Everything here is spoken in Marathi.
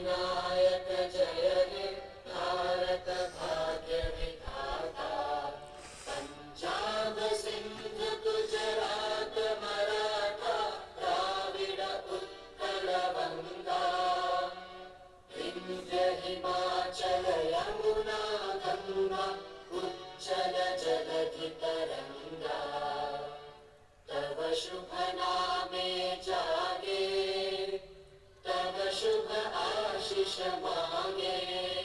नायक जय हे भारत भाग्य विधाता। पंजाब सिंध गुजरात मराठा द्राविड उत्कल बंगा। विंध्य हिमाचल यमुना गंगा उच्चल जलधि तरंगा। तव शुभ नामे जागे, तव शुभ आशीष मांगे।